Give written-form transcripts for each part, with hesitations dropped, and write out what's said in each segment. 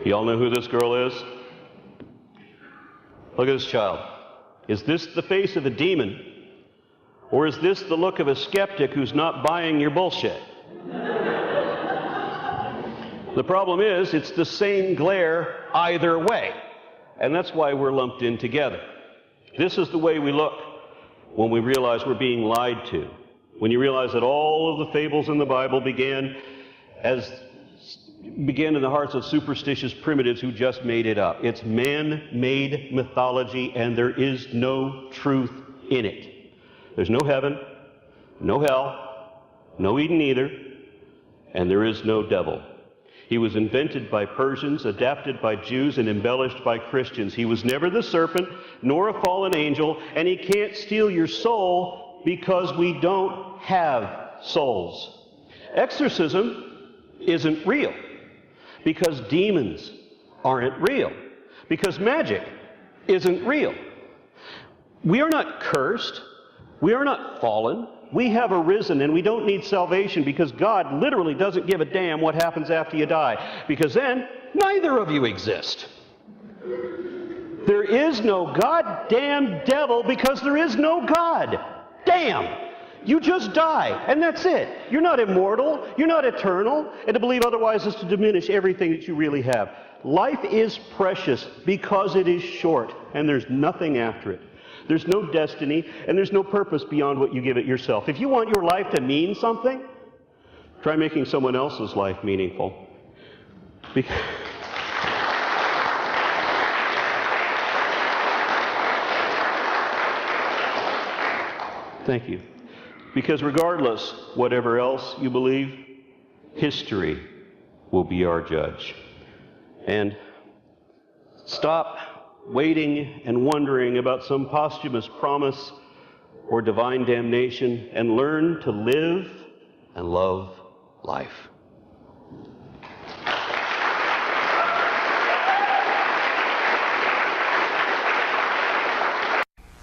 You all know who this girl is? Look at this child. Is this the face of a demon? Or is this the look of a skeptic who's not buying your bullshit? The problem is, it's the same glare either way. And that's why we're lumped in together. This is the way we look when we realize we're being lied to. When you realize that all of the fables in the Bible began in the hearts of superstitious primitives who just made it up. It's man-made mythology, and there is no truth in it. There's no heaven, no hell, no Eden either, and there is no devil. He was invented by Persians, adapted by Jews, and embellished by Christians. He was never the serpent, nor a fallen angel, and he can't steal your soul because we don't have souls. Exorcism isn't real because demons aren't real, because magic isn't real. We are not cursed. We are not fallen. We have arisen, and we don't need salvation because God literally doesn't give a damn what happens after you die, because then neither of you exist. There is no goddamn devil because there is no God. Damn! You just die, and that's it. You're not immortal. You're not eternal. And to believe otherwise is to diminish everything that you really have. Life is precious because it is short, and there's nothing after it. There's no destiny, and there's no purpose beyond what you give it yourself. If you want your life to mean something, try making someone else's life meaningful. Thank you. Because regardless, whatever else you believe, history will be our judge. And stop waiting and wondering about some posthumous promise or divine damnation, and learn to live and love life.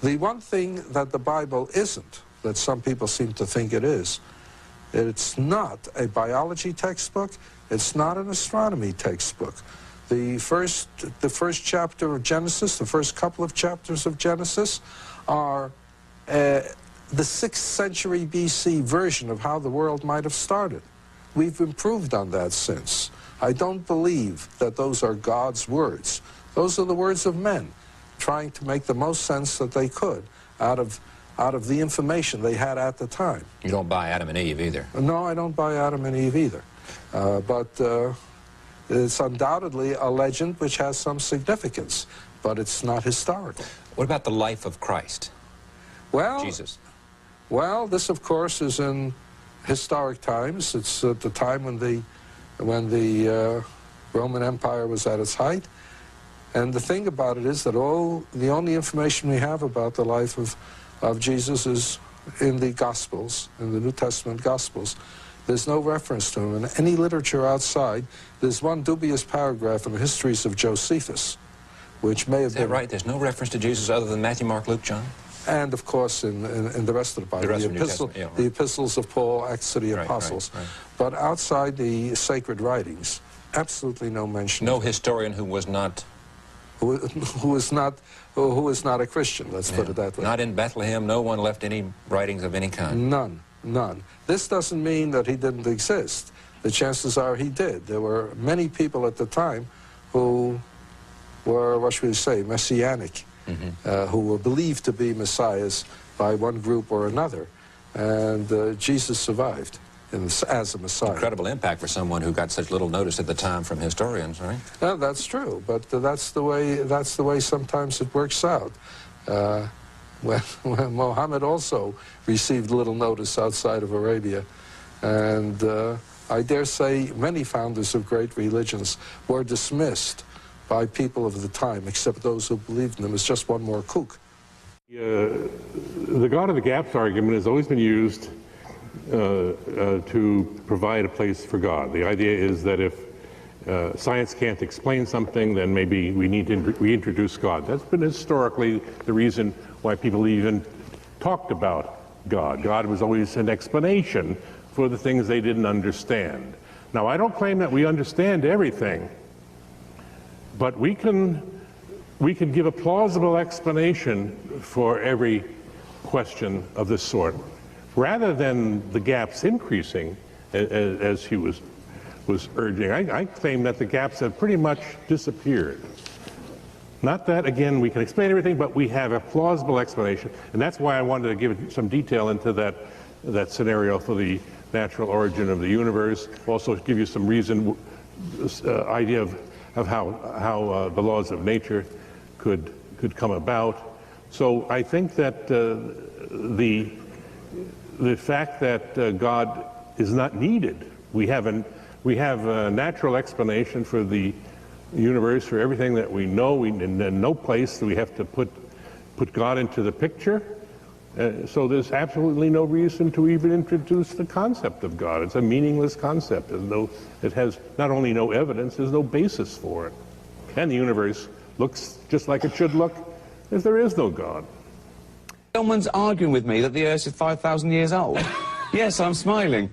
The one thing that the Bible isn't, that some people seem to think it is, it's not a biology textbook, it's not an astronomy textbook. The first chapter of Genesis, the first couple of chapters of Genesis, are the 6th century BC version of how the world might have started. We've improved on that since. I don't believe that those are God's words. Those are the words of men trying to make the most sense that they could out of the information they had at the time. You don't buy Adam and Eve either? No, I don't buy Adam and Eve either. It's undoubtedly a legend which has some significance, but it's not historical. What about the life of Christ? Well, Jesus. Well, this of course is in historic times. It's at the time when the Roman Empire was at its height. And the thing about it is that the only information we have about the life of Jesus is in the Gospels, in the New Testament Gospels. There's no reference to him in any literature outside. There's one dubious paragraph in the histories of Josephus, which may have been... Is that right? There's no reference to Jesus other than Matthew, Mark, Luke, John? And, of course, in the rest of the Bible, the epistles of Paul, Acts of the Apostles. Right. But outside the sacred writings, absolutely no mention. No historian who was not... Who is not a Christian, let's put it that way. Not in Bethlehem, no one left any writings of any kind? None. None. This doesn't mean that he didn't exist. The chances are he did. There were many people at the time who were, what should we say, messianic, who were believed to be messiahs by one group or another. And Jesus survived as a messiah. Incredible impact for someone who got such little notice at the time from historians, right? No, that's true, but that's the way sometimes it works out. When Mohammed also received little notice outside of Arabia. And I dare say many founders of great religions were dismissed by people of the time, except those who believed in them as just one more kook. The God of the Gaps argument has always been used to provide a place for God. The idea is that if science can't explain something, then maybe we need to reintroduce God. That's been historically the reason why people even talked about God. God was always an explanation for the things they didn't understand. Now, I don't claim that we understand everything, But we can give a plausible explanation for every question of this sort, rather than the gaps increasing, as he was urging. I claim that the gaps have pretty much disappeared. Not that, again, we can explain everything, but we have a plausible explanation, and that's why I wanted to give some detail into that scenario for the natural origin of the universe. Also give you some idea of how the laws of nature could come about. So I think that the fact that God is not needed, we have a natural explanation for the universe, for everything that we know. In no place do we have to put God into the picture. So there's absolutely no reason to even introduce the concept of God. It's a meaningless concept. It has not only no evidence, there's no basis for it. And the universe looks just like it should look if there is no God. Someone's arguing with me that the Earth is 5,000 years old. Yes, I'm smiling.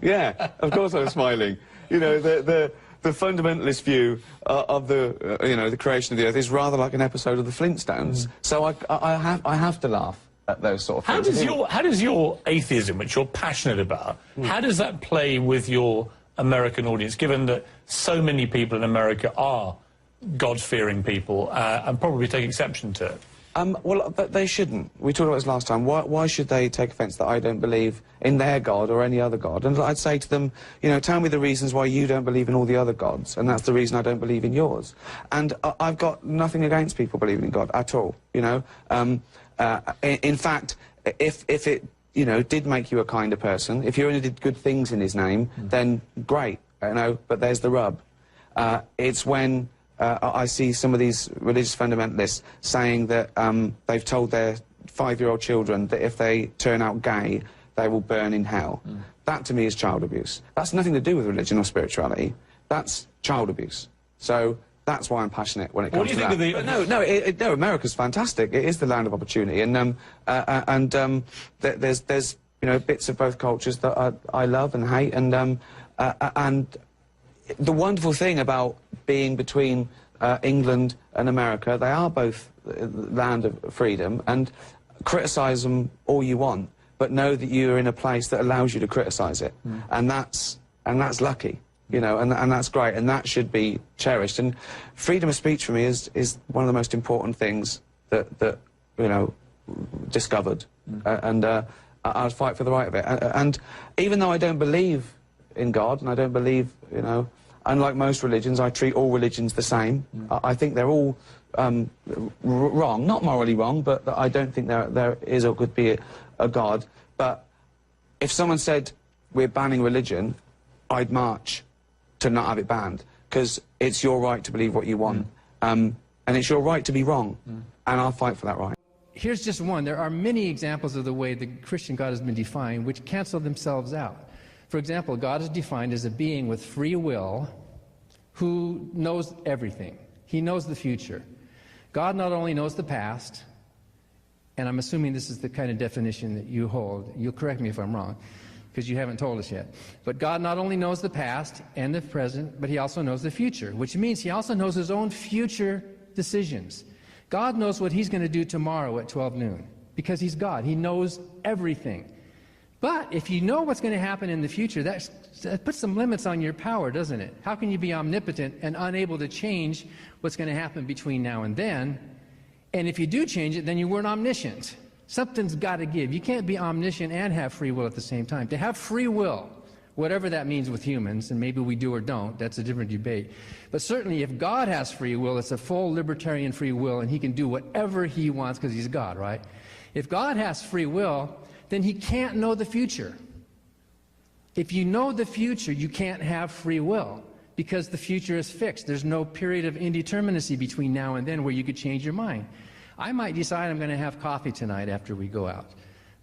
Yeah, of course I'm smiling. You know, the fundamentalist view of the creation of the Earth is rather like an episode of the Flintstones. So I have to laugh at those sort of things. How does your atheism, which you're passionate about, how does that play with your American audience, given that so many people in America are God-fearing people and probably take exception to it? Well, they shouldn't. We talked about this last time. Why should they take offence that I don't believe in their God or any other God? And I'd say to them, you know, tell me the reasons why you don't believe in all the other gods, and that's the reason I don't believe in yours. And I've got nothing against people believing in God at all, you know. In fact, if it, you know, did make you a kinder person, if you only did good things in his name, then great, you know, but there's the rub. It's when I see some of these religious fundamentalists saying that they've told their 5-year-old children that if they turn out gay, they will burn in hell. That, to me, is child abuse. That's nothing to do with religion or spirituality. That's child abuse. So that's why I'm passionate when it comes to that. What do you think of the... No, America's fantastic. It is the land of opportunity. And there's you know, bits of both cultures that I love and hate. And the wonderful thing about being between England and America, they are both land of freedom, and criticise them all you want, but know that you're in a place that allows you to criticise it, and that's lucky, you know, and that's great, and that should be cherished. And freedom of speech for me is one of the most important things that you know, discovered, and I'd fight for the right of it. And even though I don't believe in God, and I don't believe, you know, unlike most religions, I treat all religions the same. I think they're all wrong, not morally wrong, but I don't think there is or could be a God. But if someone said, we're banning religion, I'd march to not have it banned, because it's your right to believe what you want. And it's your right to be wrong, and I'll fight for that right. Here's just one. There are many examples of the way the Christian God has been defined which cancel themselves out. For example, God is defined as a being with free will who knows everything. He knows the future. God not only knows the past, and I'm assuming this is the kind of definition that you hold. You'll correct me if I'm wrong, because you haven't told us yet. But God not only knows the past and the present, but he also knows the future, which means he also knows his own future decisions. God knows what he's going to do tomorrow at 12 noon, because he's God. He knows everything. But if you know what's going to happen in the future, that puts some limits on your power, doesn't it? How can you be omnipotent and unable to change what's going to happen between now and then? And if you do change it, then you weren't omniscient. Something's got to give. You can't be omniscient and have free will at the same time. To have free will, whatever that means with humans, and maybe we do or don't, that's a different debate. But certainly if God has free will, it's a full libertarian free will, and he can do whatever he wants because he's God, right? If God has free will, then he can't know the future. If you know the future, you can't have free will, because the future is fixed. There's no period of indeterminacy between now and then where you could change your mind. I might decide I'm going to have coffee tonight after we go out,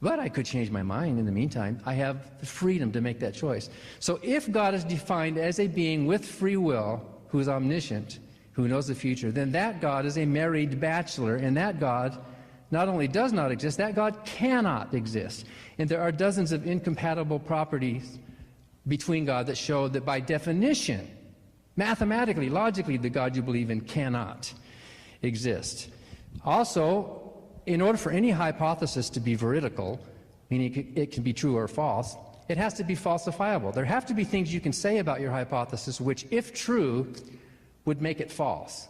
but I could change my mind in the meantime. I have the freedom to make that choice. So if God is defined as a being with free will, who is omniscient, who knows the future, then that God is a married bachelor, and that God not only does not exist, that God cannot exist. And there are dozens of incompatible properties between God that show that by definition, Mathematically, logically, the God you believe in cannot exist. Also, in order for any hypothesis to be veridical, meaning it can be true or false, it has to be falsifiable. There have to be things you can say about your hypothesis which, if true, would make it false.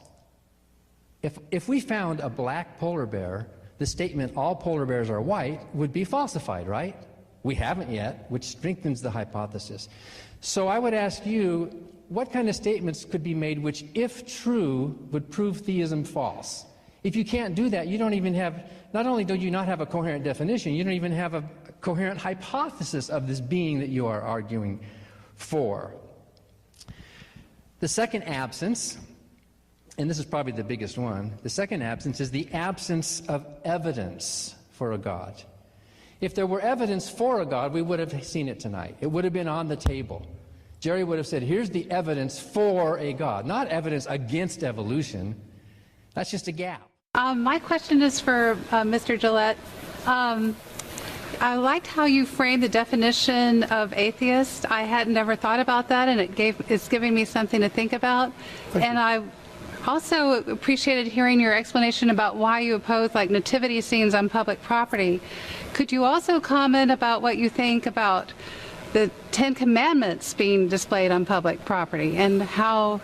If we found a black polar bear, the statement all polar bears are white would be falsified, right? We haven't yet, which strengthens the hypothesis. So I would ask you, what kind of statements could be made which, if true, would prove theism false? If you can't do that, you don't even have, not only do you not have a coherent definition, you don't even have a coherent hypothesis of this being that you are arguing for. The second absence, and this is probably the biggest one, the second absence is the absence of evidence for a God. If there were evidence for a God, we would have seen it tonight. It would have been on the table. Jerry would have said, here's the evidence for a God, not evidence against evolution. That's just a gap. My question is for Mr. Jillette. I liked how you framed the definition of atheist. I had never thought about that, and it's giving me something to think about. And I also appreciated hearing your explanation about why you oppose like nativity scenes on public property. Could you also comment about what you think about the 10 Commandments being displayed on public property and how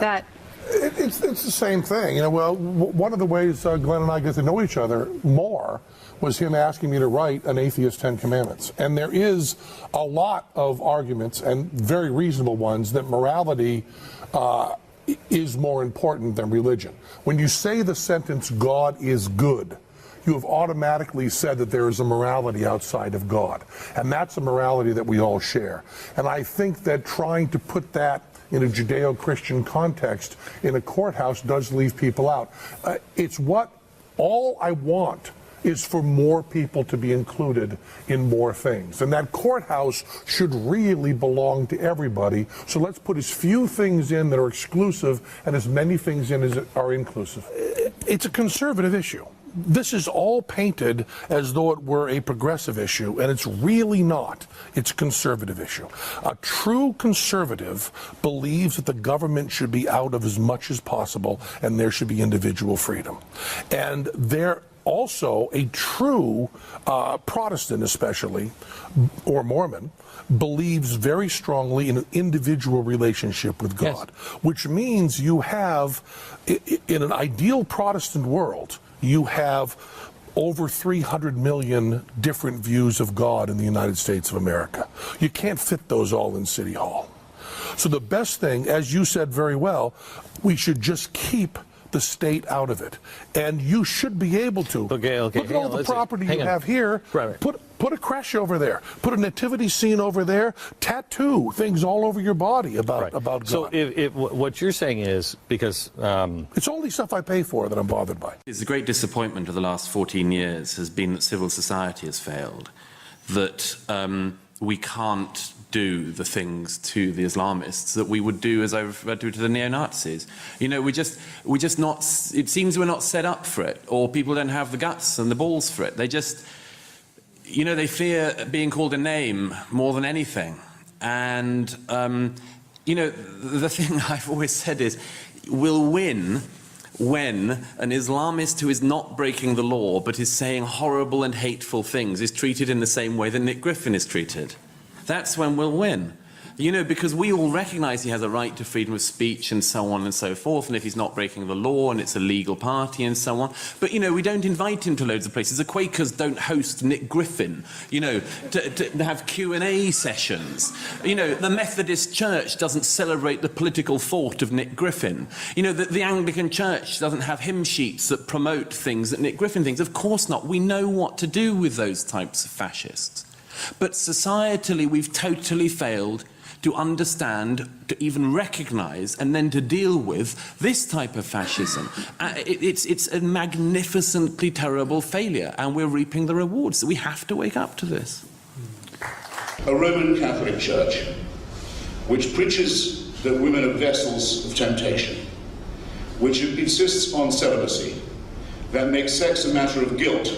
that... It's the same thing. You know, well, one of the ways Glenn and I get to know each other more was him asking me to write an atheist 10 Commandments. And there is a lot of arguments, and very reasonable ones, that morality is more important than religion. When you say the sentence, God is good, you have automatically said that there is a morality outside of God. And that's a morality that we all share. And I think that trying to put that in a Judeo-Christian context in a courthouse does leave people out. It's what all I want is for more people to be included in more things. And that courthouse should really belong to everybody. So let's put as few things in that are exclusive and as many things in as are inclusive. It's a conservative issue. This is all painted as though it were a progressive issue, and it's really not. It's a conservative issue. A true conservative believes that the government should be out of as much as possible, and there should be individual freedom. And they're also a true Protestant, especially, or Mormon, believes very strongly in an individual relationship with God, yes. Which means you have, in an ideal Protestant world, you have over 300 million different views of God in the United States of America. You can't fit those all in City Hall. So the best thing, as you said very well, we should just keep the state out of it. And you should be able to. Okay. Look at all the property you have here. Right. Put a creche over there. Put a nativity scene over there. Tattoo things all over your body about God. So what you're saying is, because... it's only stuff I pay for that I'm bothered by. It's a great disappointment of the last 14 years has been that civil society has failed. That we can't do the things to the Islamists that we would do, as I referred to the neo-Nazis. You know, we're just not, it seems we're not set up for it, or people don't have the guts and the balls for it. They just, you know, they fear being called a name more than anything. And, you know, the thing I've always said is, we'll win when an Islamist who is not breaking the law but is saying horrible and hateful things is treated in the same way that Nick Griffin is treated. That's when we'll win. You know, because we all recognize he has a right to freedom of speech and so on and so forth, and if he's not breaking the law and it's a legal party and so on. But, you know, we don't invite him to loads of places. The Quakers don't host Nick Griffin, you know, to have Q&A sessions. You know, the Methodist Church doesn't celebrate the political thought of Nick Griffin. You know, the Anglican Church doesn't have hymn sheets that promote things that Nick Griffin thinks. Of course not. We know what to do with those types of fascists. But societally, we've totally failed to understand, to even recognize, and then to deal with this type of fascism. It's a magnificently terrible failure, and we're reaping the rewards. So we have to wake up to this. A Roman Catholic Church, which preaches that women are vessels of temptation, which insists on celibacy, that makes sex a matter of guilt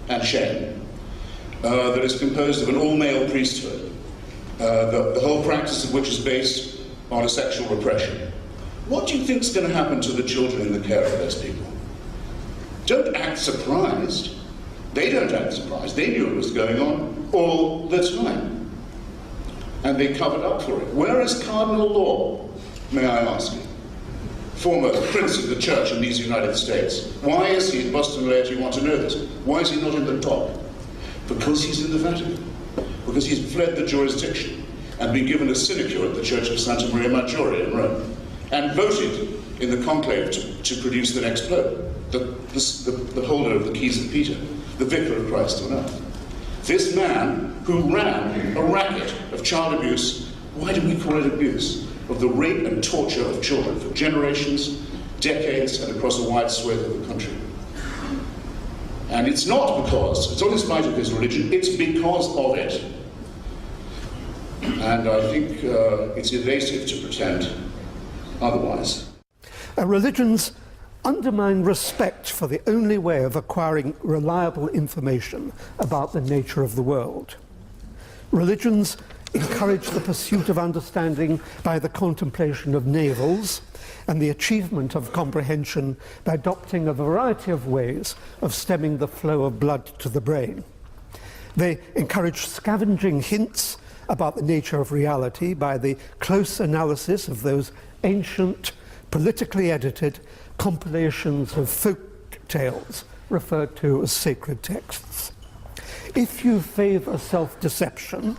and shame, that is composed of an all-male priesthood, the whole practice of which is based on a sexual repression, what do you think is going to happen to the children in the care of those people? Don't act surprised. They don't act surprised. They knew it was going on all the time. And they covered up for it. Where is Cardinal Law, may I ask you? Former Prince of the Church in these United States. Why is he, Boston laity, you want to know this, why is he not in the top? Because he's in the Vatican. Because he's fled the jurisdiction and been given a sinecure at the Church of Santa Maria Maggiore in Rome, and voted in the conclave to produce the next pope, the holder of the keys of Peter, the vicar of Christ on earth. This man who ran a racket of child abuse, why do we call it abuse? Of the rape and torture of children for generations, decades, and across a wide swathe of the country. And it's not in spite of his religion, it's because of it. And I think it's evasive to pretend otherwise. Religions undermine respect for the only way of acquiring reliable information about the nature of the world. Religions encourage the pursuit of understanding by the contemplation of navels and the achievement of comprehension by adopting a variety of ways of stemming the flow of blood to the brain. They encourage scavenging hints about the nature of reality by the close analysis of those ancient, politically edited compilations of folk tales referred to as sacred texts. If you favor self-deception,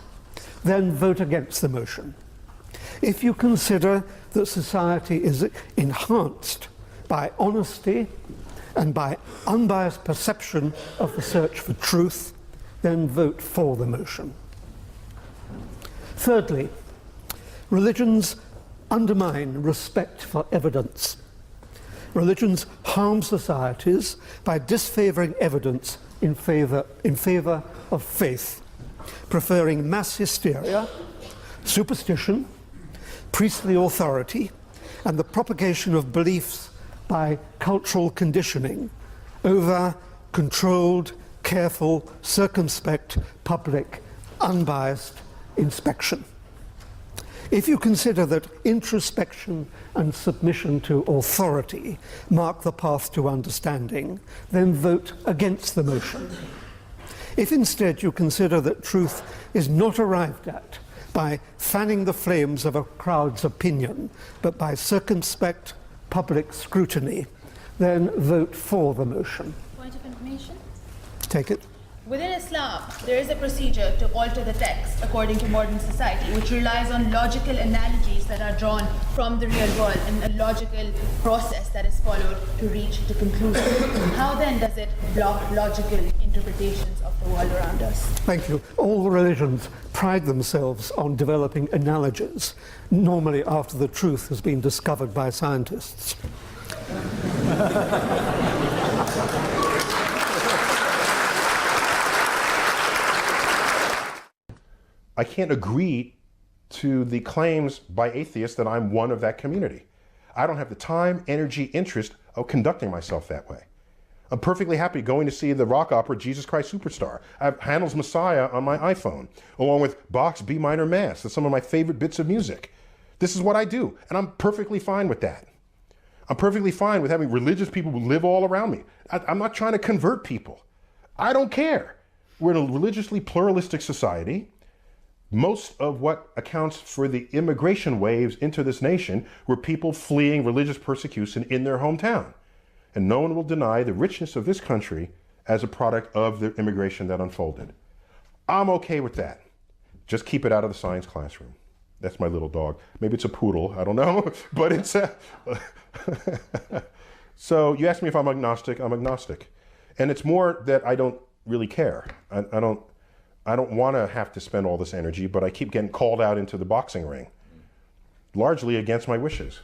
then vote against the motion. If you consider that society is enhanced by honesty and by unbiased perception of the search for truth, then vote for the motion. Thirdly, religions undermine respect for evidence. Religions harm societies by disfavoring evidence in favor of faith, preferring mass hysteria, superstition, priestly authority, and the propagation of beliefs by cultural conditioning over controlled, careful, circumspect, public, unbiased inspection. If you consider that introspection and submission to authority mark the path to understanding, then vote against the motion. If instead you consider that truth is not arrived at by fanning the flames of a crowd's opinion, but by circumspect public scrutiny, then vote for the motion. Point of information? Take it. Within Islam, there is a procedure to alter the text according to modern society, which relies on logical analogies that are drawn from the real world and a logical process that is followed to reach the conclusion. How then does it block logical interpretations of the world around us? Thank you. All religions pride themselves on developing analogies, normally after the truth has been discovered by scientists. I can't agree to the claims by atheists that I'm one of that community. I don't have the time, energy, interest of conducting myself that way. I'm perfectly happy going to see the rock opera Jesus Christ Superstar. I have Handel's Messiah on my iPhone, along with Bach's B minor Mass. That's some of my favorite bits of music. This is what I do, and I'm perfectly fine with that. I'm perfectly fine with having religious people who live all around me. I'm not trying to convert people. I don't care. We're in a religiously pluralistic society. Most of what accounts for the immigration waves into this nation were people fleeing religious persecution in their hometown. And no one will deny the richness of this country as a product of the immigration that unfolded. I'm okay with that. Just keep it out of the science classroom. That's my little dog. Maybe it's a poodle, I don't know, but it's a... So you asked me if I'm agnostic. I'm agnostic. And it's more that I don't really care. I don't want to have to spend all this energy, but I keep getting called out into the boxing ring, largely against my wishes.